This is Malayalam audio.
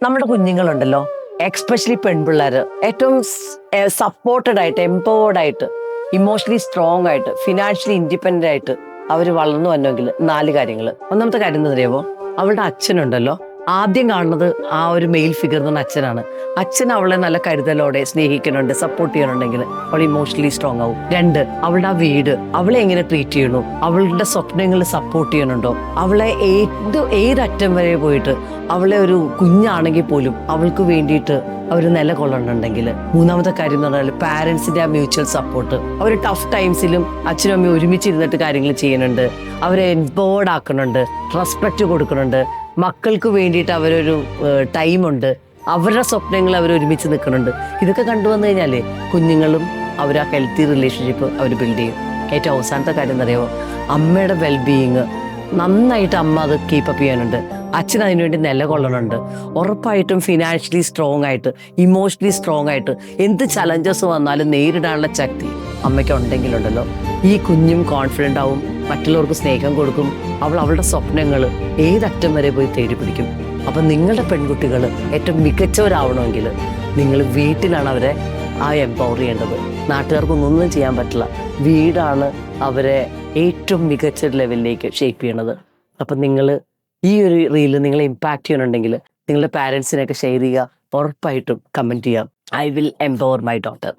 നമ്മുടെ കുഞ്ഞുങ്ങളുണ്ടല്ലോ, എക്സ്പെഷ്യലി പെൺപിള്ളേർ ഏറ്റവും സപ്പോർട്ടഡ് ആയിട്ട്, എംപവേർഡ് ആയിട്ട്, ഇമോഷണലി സ്ട്രോങ് ആയിട്ട്, ഫിനാൻഷ്യലി ഇൻഡിപെൻഡന്റ് ആയിട്ട് അവർ വളർന്നു വന്നെങ്കിൽ 4 കാര്യങ്ങൾ. ഒന്നാമത്തെ കാര്യം എന്ന് പറയുമ്പോൾ, അവളുടെ അച്ഛനുണ്ടല്ലോ, ആദ്യം കാണുന്നത് ആ ഒരു മെയിൽ ഫിഗർ എന്ന അച്ഛനാണ്. അച്ഛൻ അവളെ നല്ല കരുതലോടെ സ്നേഹിക്കുന്നുണ്ട്, സപ്പോർട്ട് ചെയ്യുന്നുണ്ടെങ്കിൽ അവൾ ഇമോഷണലി സ്ട്രോങ് ആവും. 2, അവളുടെ ആ വീട് അവളെ എങ്ങനെ ട്രീറ്റ് ചെയ്യണു, അവളുടെ സ്വപ്നങ്ങൾ സപ്പോർട്ട് ചെയ്യണുണ്ടോ, അവളെ ഏതറ്റം വരെ പോയിട്ട് അവളെ ഒരു കുഞ്ഞാണെങ്കിൽ പോലും അവൾക്ക് വേണ്ടിയിട്ട് അവർ നിലകൊള്ളുന്നുണ്ടെങ്കിൽ. 3-ാമത്തെ കാര്യം എന്ന് പറഞ്ഞാൽ പാരൻസിന്റെ ആ മ്യൂച്വൽ സപ്പോർട്ട്. അവർ ടഫ് ടൈംസിലും അച്ഛനും അമ്മയും ഒരുമിച്ചിരുന്നിട്ട് കാര്യങ്ങൾ ചെയ്യുന്നുണ്ട്, അവരെ എംപവേർഡ് ആക്കുന്നുണ്ട്, റെസ്പെക്റ്റ് കൊടുക്കുന്നുണ്ട്, മക്കൾക്ക് വേണ്ടിയിട്ട് അവരൊരു ടൈമുണ്ട്, അവരുടെ സ്വപ്നങ്ങൾ അവർ ഒരുമിച്ച് നിൽക്കുന്നുണ്ട്. ഇതൊക്കെ കണ്ടുവന്നു കഴിഞ്ഞാൽ കുഞ്ഞുങ്ങളും അവർ ആ ഹെൽത്തി റിലേഷൻഷിപ്പ് അവർ ബിൽഡ് ചെയ്യും. ഏറ്റവും അവസാനത്തെ കാര്യം എന്നറിയാമോ, അമ്മയുടെ വെൽബീയിങ് നന്നായിട്ട് അമ്മ അത് കീപ്പപ്പ് ചെയ്യാനുണ്ട്, അച്ഛൻ അതിനുവേണ്ടി നിലകൊള്ളണുണ്ട്. ഉറപ്പായിട്ടും ഫിനാൻഷ്യലി സ്ട്രോങ് ആയിട്ട്, ഇമോഷണലി സ്ട്രോങ് ആയിട്ട് എന്ത് ചലഞ്ചസ് വന്നാലും നേരിടാനുള്ള ശക്തി അമ്മയ്ക്ക് ഉണ്ടെങ്കിലുണ്ടല്ലോ, ഈ കുഞ്ഞും കോൺഫിഡൻ്റ് ആവും, മറ്റുള്ളവർക്ക് സ്നേഹം കൊടുക്കും, അവളുടെ സ്വപ്നങ്ങൾ ഏതറ്റം വരെ പോയി തേടി പിടിക്കും. അപ്പം നിങ്ങളുടെ പെൺകുട്ടികൾ ഏറ്റവും മികച്ചവരാവണമെങ്കിൽ നിങ്ങൾ വീട്ടിലാണ് അവരെ എംപവർ ചെയ്യേണ്ടത്. നാട്ടുകാർക്കൊന്നും ചെയ്യാൻ പറ്റില്ല. വീടാണ് അവരെ ഏറ്റവും മികച്ച ലെവലിലേക്ക് ഷേപ്പ് ചെയ്യണത്. അപ്പം നിങ്ങൾ ഈ ഒരു റീല് നിങ്ങളെ ഇമ്പാക്റ്റ് ചെയ്യണമെങ്കിൽ നിങ്ങളുടെ പാരൻസിനെയൊക്കെ ഷെയർ ചെയ്യുക, ഉറപ്പായിട്ടും കമൻറ്റ് ചെയ്യാം. I will empower my daughter.